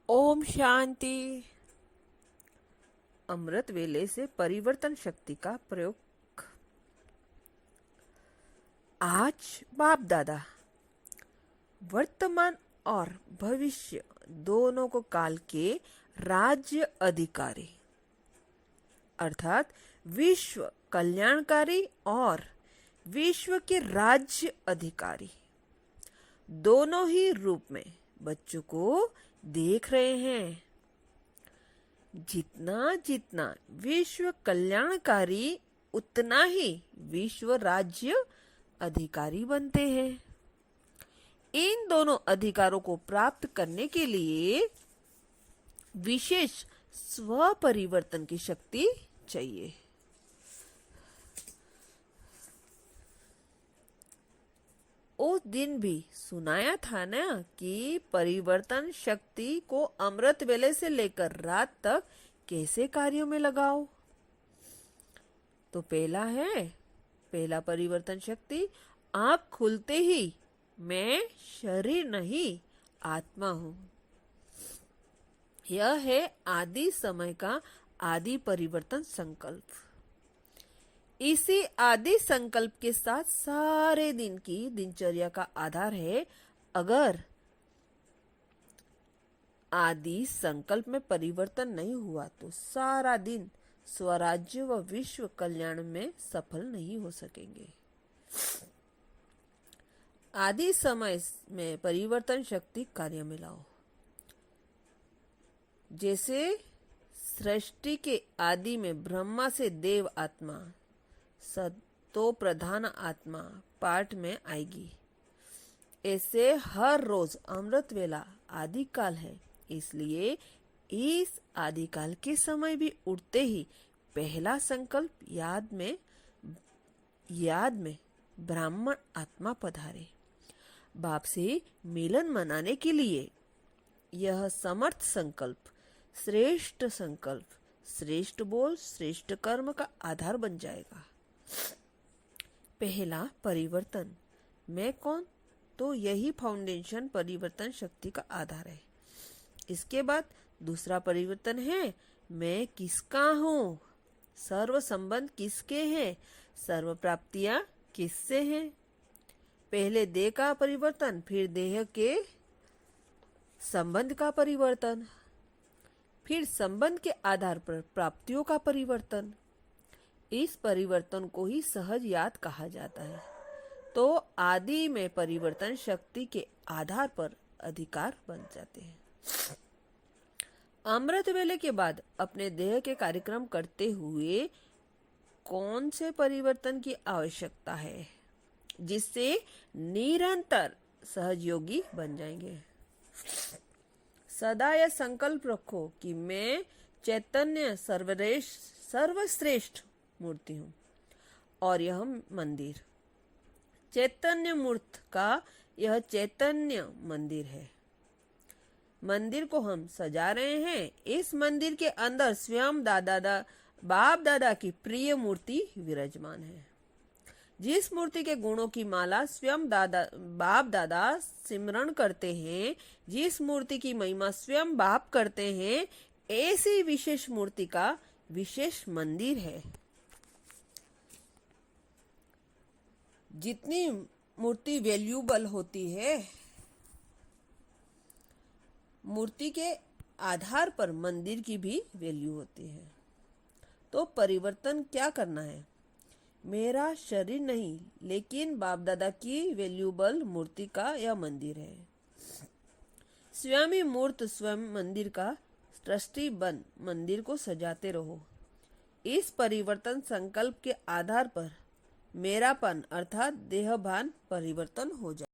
ओम शांति। अमृत वेले से परिवर्तन शक्ति का प्रयोग। आज बाप दादा वर्तमान और भविष्य दोनों को काल के राज्य अधिकारी अर्थात विश्व कल्याणकारी और विश्व के राज्य अधिकारी दोनों ही रूप में बच्चों को देख रहे हैं। जितना जितना विश्व कल्याणकारी उतना ही विश्व राज्य अधिकारी बनते हैं। इन दोनों अधिकारों को प्राप्त करने के लिए विशेष स्व परिवर्तन की शक्ति चाहिए। उस दिन भी सुनाया था ना कि परिवर्तन शक्ति को अमृत वेले से लेकर रात तक कैसे कार्यों में लगाओ। तो पहला परिवर्तन शक्ति आँख खुलते ही मैं शरीर नहीं आत्मा हूँ। यह है आदि समय का आदि परिवर्तन संकल्प। इसी आदि संकल्प के साथ सारे दिन की दिनचर्या का आधार है। अगर आदि संकल्प में परिवर्तन नहीं हुआ तो सारा दिन स्वराज्य व विश्व कल्याण में सफल नहीं हो सकेंगे। आदि समय में परिवर्तन शक्ति कार्य में लाओ। जैसे सृष्टि के आदि में ब्रह्मा से देव आत्मा सतो प्रधान आत्मा पाठ में आएगी, ऐसे हर रोज अमृत वेला आदि काल है। इसलिए इस आदि काल के समय भी उठते ही पहला संकल्प याद में ब्राह्मण आत्मा पधारे। बाप से मिलन मनाने के लिए यह समर्थ संकल्प, श्रेष्ठ बोल श्रेष्ठ कर्म का आधार बन जाएगा। पहला परिवर्तन मैं कौन, तो यही फाउंडेशन परिवर्तन शक्ति का आधार है। इसके बाद दूसरा परिवर्तन है मैं किसका हूँ, सर्व संबंध किसके हैं, सर्व प्राप्तियां किससे हैं। पहले देह का परिवर्तन, फिर देह के संबंध का परिवर्तन, फिर संबंध के आधार पर प्राप्तियों का परिवर्तन। इस परिवर्तन को ही सहज याद कहा जाता है। तो आदि में परिवर्तन शक्ति के आधार पर अधिकार बन जाते हैं। अमृत वेले के बाद अपने देह के कार्यक्रम करते हुए कौन से परिवर्तन की आवश्यकता है जिससे निरंतर सहयोगी बन जाएंगे। सदा यह संकल्प रखो कि मैं चैतन्य सर्वश्रेष्ठ मूर्ति हूँ और यह मंदिर चैतन्य मूर्त का यह चैतन्य मंदिर है। मंदिर को हम सजा रहे हैं। इस मंदिर के अंदर स्वयं बाप दादा की प्रिय मूर्ति विराजमान है। जिस मूर्ति के गुणों की माला स्वयं बाप दादा सिमरण करते हैं, जिस मूर्ति की महिमा स्वयं बाप करते हैं, ऐसी विशेष मूर्ति का विशेष मंदिर है। जितनी मूर्ति वैल्यूबल होती है, मूर्ति के आधार पर मंदिर की भी वैल्यू होती है। तो परिवर्तन क्या करना है, मेरा शरीर नहीं लेकिन बाप दादा की वैल्यूबल मूर्ति का यह मंदिर है। स्वयं ही मूर्त स्वयं मंदिर का ट्रस्टी बन मंदिर को सजाते रहो। इस परिवर्तन संकल्प के आधार पर मेरापन अर्थात देहभान परिवर्तन हो जाए।